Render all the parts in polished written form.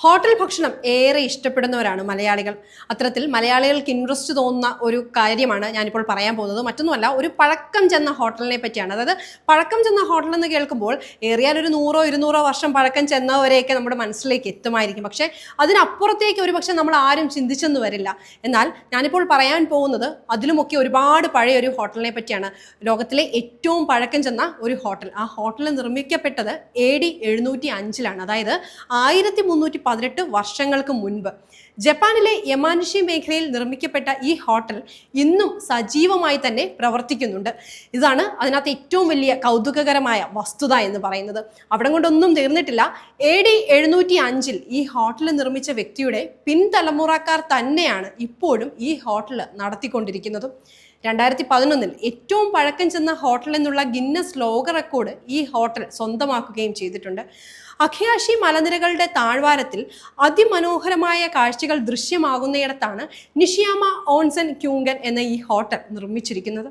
Hotel ഭക്ഷണം ഏറെ ഇഷ്ടപ്പെടുന്നവരാണ് മലയാളികൾ. അത്തരത്തിൽ മലയാളികൾക്ക് ഇൻട്രസ്റ്റ് തോന്നുന്ന ഒരു കാര്യമാണ് ഞാനിപ്പോൾ പറയാൻ പോകുന്നത്. മറ്റൊന്നുമല്ല, ഒരു പഴക്കം ചെന്ന ഹോട്ടലിനെ പറ്റിയാണ്. അതായത് പഴക്കം ചെന്ന ഹോട്ടൽ എന്ന് കേൾക്കുമ്പോൾ ഏറിയാൽ ഒരു 100-200 വർഷം പഴക്കം ചെന്നവരെയൊക്കെ നമ്മുടെ മനസ്സിലേക്ക് എത്തുമായിരിക്കും. പക്ഷേ അതിനപ്പുറത്തേക്ക് ഒരു പക്ഷെ നമ്മൾ ആരും ചിന്തിച്ചെന്ന് വരില്ല. എന്നാൽ ഞാനിപ്പോൾ പറയാൻ പോകുന്നത് അതിലുമൊക്കെ ഒരുപാട് പഴയ ഒരു ഹോട്ടലിനെ പറ്റിയാണ്. ലോകത്തിലെ ഏറ്റവും പഴക്കം ചെന്ന ഒരു ഹോട്ടൽ. ആ ഹോട്ടൽ നിർമ്മിക്കപ്പെട്ടത് AD 705-ലാണ്. അതായത് 1318 വർഷങ്ങൾക്ക് മുൻപ് ജപ്പാനിലെ യമാനുഷി മേഖലയിൽ നിർമ്മിക്കപ്പെട്ട ഈ ഹോട്ടൽ ഇന്നും സജീവമായി തന്നെ പ്രവർത്തിക്കുന്നുണ്ട്. ഇതാണ് അതിനകത്ത് ഏറ്റവും വലിയ കൗതുകകരമായ വസ്തുത എന്ന് പറയുന്നത്. അവിടെ കൊണ്ടൊന്നും തീർന്നിട്ടില്ല. AD 705 ഈ ഹോട്ടൽ നിർമ്മിച്ച വ്യക്തിയുടെ പിൻതലമുറക്കാർ തന്നെയാണ് ഇപ്പോഴും ഈ ഹോട്ടൽ നടത്തിക്കൊണ്ടിരിക്കുന്നത്. 2011 ഏറ്റവും പഴക്കം ചെന്ന ഹോട്ടൽ എന്നുള്ള ഗിന്നസ് ലോക റെക്കോർഡ് ഈ ഹോട്ടൽ സ്വന്തമാക്കുകയും ചെയ്തിട്ടുണ്ട്. അഖയാഷി മലനിരകളുടെ താഴ്വാരത്തിൽ അതിമനോഹരമായ കാഴ്ചകൾ ദൃശ്യമാകുന്നയിടത്താണ് നിഷിയാമ ഓൺസൻ ക്യൂങ്കൻ എന്ന ഈ ഹോട്ടൽ നിർമ്മിച്ചിരിക്കുന്നത്.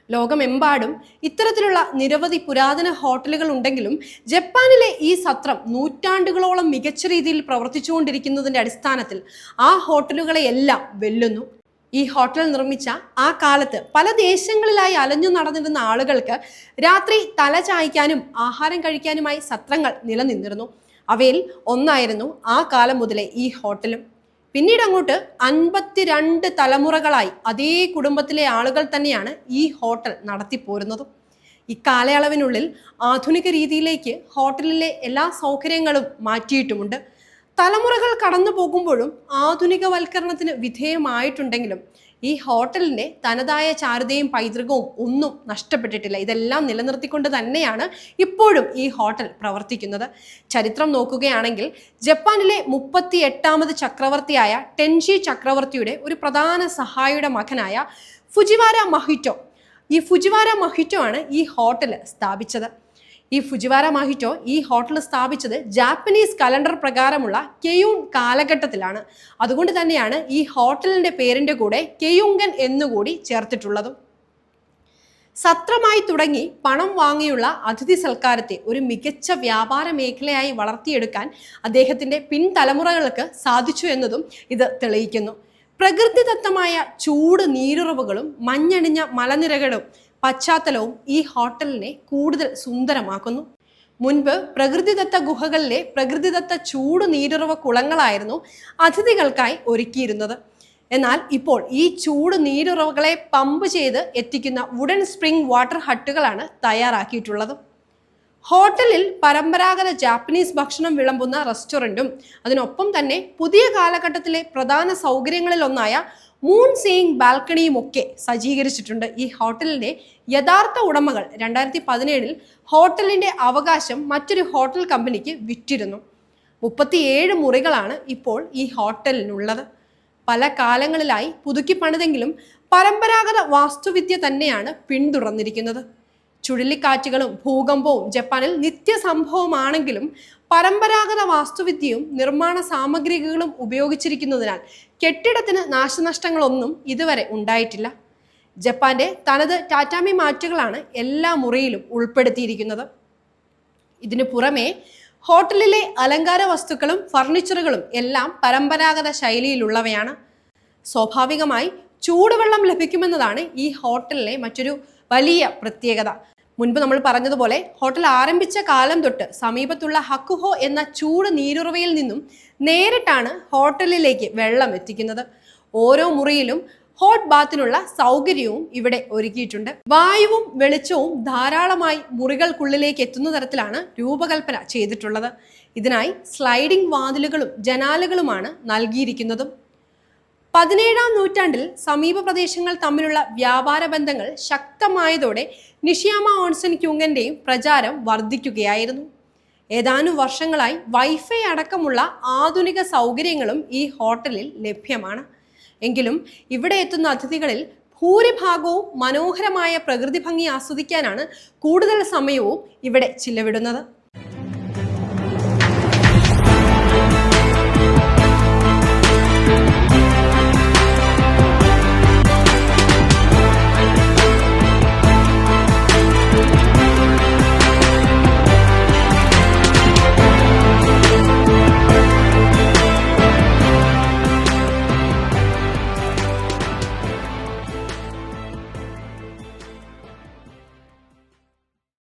ലോകമെമ്പാടും ഇത്തരത്തിലുള്ള നിരവധി പുരാതന ഹോട്ടലുകൾ ഉണ്ടെങ്കിലും ജപ്പാനിലെ ഈ സത്രം നൂറ്റാണ്ടുകളോളം മികച്ച രീതിയിൽ പ്രവർത്തിച്ചുകൊണ്ടിരിക്കുന്നതിൻ്റെ അടിസ്ഥാനത്തിൽ ആ ഹോട്ടലുകളെയെല്ലാം വെല്ലുന്നു. ഈ ഹോട്ടൽ നിർമ്മിച്ച ആ കാലത്ത് പല ദേശങ്ങളിലായി അലഞ്ഞു നടന്നിരുന്ന ആളുകൾക്ക് രാത്രി തല ചായ്ക്കാനും ആഹാരം കഴിക്കാനുമായി സത്രങ്ങൾ നിലനിന്നിരുന്നു. അവയിൽ ഒന്നായിരുന്നു ആ കാലം മുതലേ ഈ ഹോട്ടലും. പിന്നീട് അങ്ങോട്ട് 52 തലമുറകളായി അതേ കുടുംബത്തിലെ ആളുകൾ തന്നെയാണ് ഈ ഹോട്ടൽ നടത്തിപ്പോരുന്നതും. ഇക്കാലയളവിനുള്ളിൽ ആധുനിക രീതിയിലേക്ക് ഹോട്ടലിലെ എല്ലാ സൗകര്യങ്ങളും മാറ്റിയിട്ടുമുണ്ട്. തലമുറകൾ കടന്നു പോകുമ്പോഴും ആധുനികവൽക്കരണത്തിന് വിധേയമായിട്ടുണ്ടെങ്കിലും ഈ ഹോട്ടലിൻ്റെ തനതായ ചാരുതയും പൈതൃകവും ഒന്നും നഷ്ടപ്പെട്ടിട്ടില്ല. ഇതെല്ലാം നിലനിർത്തിക്കൊണ്ട് തന്നെയാണ് ഇപ്പോഴും ഈ ഹോട്ടൽ പ്രവർത്തിക്കുന്നത്. ചരിത്രം നോക്കുകയാണെങ്കിൽ ജപ്പാനിലെ 38ാമത് ചക്രവർത്തിയായ ടെൻഷി ചക്രവർത്തിയുടെ ഒരു പ്രധാന സഹായിയുടെ മകനായ ഫുജിവാര മഹിറ്റോ, ഈ ഫുജിവാര മഹിറ്റോ ആണ് ഈ ഹോട്ടൽ സ്ഥാപിച്ചത്. ഈ ഫുജിവാര മഹിറ്റോ ഈ ഹോട്ടൽ സ്ഥാപിച്ചത് ജാപ്പനീസ് കലണ്ടർ പ്രകാരമുള്ള കെയൂൺ കാലഘട്ടത്തിലാണ്. അതുകൊണ്ട് തന്നെയാണ് ഈ ഹോട്ടലിൻ്റെ പേരിൻ്റെ കൂടെ കെയുങ്കൻ എന്നുകൂടി ചേർത്തിട്ടുള്ളതും. സത്രമായി തുടങ്ങി പണം വാങ്ങിയുള്ള അതിഥി സൽക്കാരത്തെ ഒരു മികച്ച വ്യാപാര മേഖലയായി വളർത്തിയെടുക്കാൻ അദ്ദേഹത്തിൻ്റെ പിൻതലമുറകൾക്ക് സാധിച്ചു എന്നതും ഇത് തെളിയിക്കുന്നു. പ്രകൃതിദത്തമായ ചൂട് നീരുറവുകളും മഞ്ഞണിഞ്ഞ മലനിരകളും പശ്ചാത്തലവും ഈ ഹോട്ടലിനെ കൂടുതൽ സുന്ദരമാക്കുന്നു. മുൻപ് പ്രകൃതിദത്ത ഗുഹകളിലെ പ്രകൃതിദത്ത ചൂട് നീരുറവ കുളങ്ങളായിരുന്നു അതിഥികൾക്കായി ഒരുക്കിയിരുന്നത്. എന്നാൽ ഇപ്പോൾ ഈ ചൂട് നീരുറവകളെ പമ്പ് ചെയ്ത് എത്തിക്കുന്ന വുഡൻ സ്പ്രിംഗ് വാട്ടർ ഹട്ടുകളാണ് തയ്യാറാക്കിയിട്ടുള്ളത്. ഹോട്ടലിൽ പരമ്പരാഗത ജാപ്പനീസ് ഭക്ഷണം വിളമ്പുന്ന റെസ്റ്റോറൻറ്റും അതിനൊപ്പം തന്നെ പുതിയ കാലഘട്ടത്തിലെ പ്രധാന സൗകര്യങ്ങളിൽ ഒന്നായ മൂൺ സീയിങ് ബാൽക്കണിയും ഒക്കെ സജ്ജീകരിച്ചിട്ടുണ്ട്. ഈ ഹോട്ടലിൻ്റെ യഥാർത്ഥ ഉടമകൾ 2017 ഹോട്ടലിൻ്റെ അവകാശം മറ്റൊരു ഹോട്ടൽ കമ്പനിക്ക് വിറ്റിരുന്നു. 37 മുറികളാണ് ഇപ്പോൾ ഈ ഹോട്ടലിനുള്ളത്. പല കാലങ്ങളിലായി പുതുക്കി പണിതെങ്കിലും പരമ്പരാഗത വാസ്തുവിദ്യ തന്നെയാണ് പിന്തുടർന്നിരിക്കുന്നത്. ചുഴലിക്കാറ്റുകളും ഭൂകമ്പവും ജപ്പാനിൽ നിത്യസംഭവമാണെങ്കിലും പരമ്പരാഗത വാസ്തുവിദ്യയും നിർമ്മാണ സാമഗ്രികളും ഉപയോഗിച്ചിരിക്കുന്നതിനാൽ കെട്ടിടത്തിന് നാശനഷ്ടങ്ങളൊന്നും ഇതുവരെ ഉണ്ടായിട്ടില്ല. ജപ്പാന്റെ തനത് ടാറ്റാമി മാറ്റുകളാണ് എല്ലാ മുറിയിലും ഉൾപ്പെടുത്തിയിരിക്കുന്നത്. ഇതിനു പുറമെ ഹോട്ടലിലെ അലങ്കാര വസ്തുക്കളും ഫർണിച്ചറുകളും എല്ലാം പരമ്പരാഗത ശൈലിയിലുള്ളവയാണ്. സ്വാഭാവികമായി ചൂടുവെള്ളം ലഭിക്കുമെന്നതാണ് ഈ ഹോട്ടലിലെ മറ്റൊരു വലിയ പ്രത്യേകത. മുൻപ് നമ്മൾ പറഞ്ഞതുപോലെ ഹോട്ടൽ ആരംഭിച്ച കാലം തൊട്ട് സമീപത്തുള്ള ഹക്കുഹോ എന്ന ചൂട് നീരുറവയിൽ നിന്നും നേരിട്ടാണ് ഹോട്ടലിലേക്ക് വെള്ളം എത്തിക്കുന്നത്. ഓരോ മുറിയിലും ഹോട്ട് ബാത്തിനുള്ള സൗകര്യവും ഇവിടെ ഒരുക്കിയിട്ടുണ്ട്. വായുവും വെളിച്ചവും ധാരാളമായി മുറികൾക്കുള്ളിലേക്ക് എത്തുന്ന തരത്തിലാണ് രൂപകൽപ്പന ചെയ്തിട്ടുള്ളത്. ഇതിനായി സ്ലൈഡിംഗ് വാതിലുകളും ജനാലകളുമാണ് നൽകിയിരിക്കുന്നതും. 17ാം നൂറ്റാണ്ടിൽ സമീപ പ്രദേശങ്ങൾ തമ്മിലുള്ള വ്യാപാര ബന്ധങ്ങൾ ശക്തമായതോടെ നിഷിയാമ ഓൺസൻ ക്യൂങ്കന്റെയും പ്രചാരം വർദ്ധിക്കുകയായിരുന്നു. ഏതാനും വർഷങ്ങളായി വൈഫൈ അടക്കമുള്ള ആധുനിക സൗകര്യങ്ങളും ഈ ഹോട്ടലിൽ ലഭ്യമാണ്. എങ്കിലും ഇവിടെ എത്തുന്ന അതിഥികളിൽ ഭൂരിഭാഗവും മനോഹരമായ പ്രകൃതി ഭംഗി ആസ്വദിക്കാനാണ് കൂടുതൽ സമയവും ഇവിടെ ചിലവിടുന്നത്.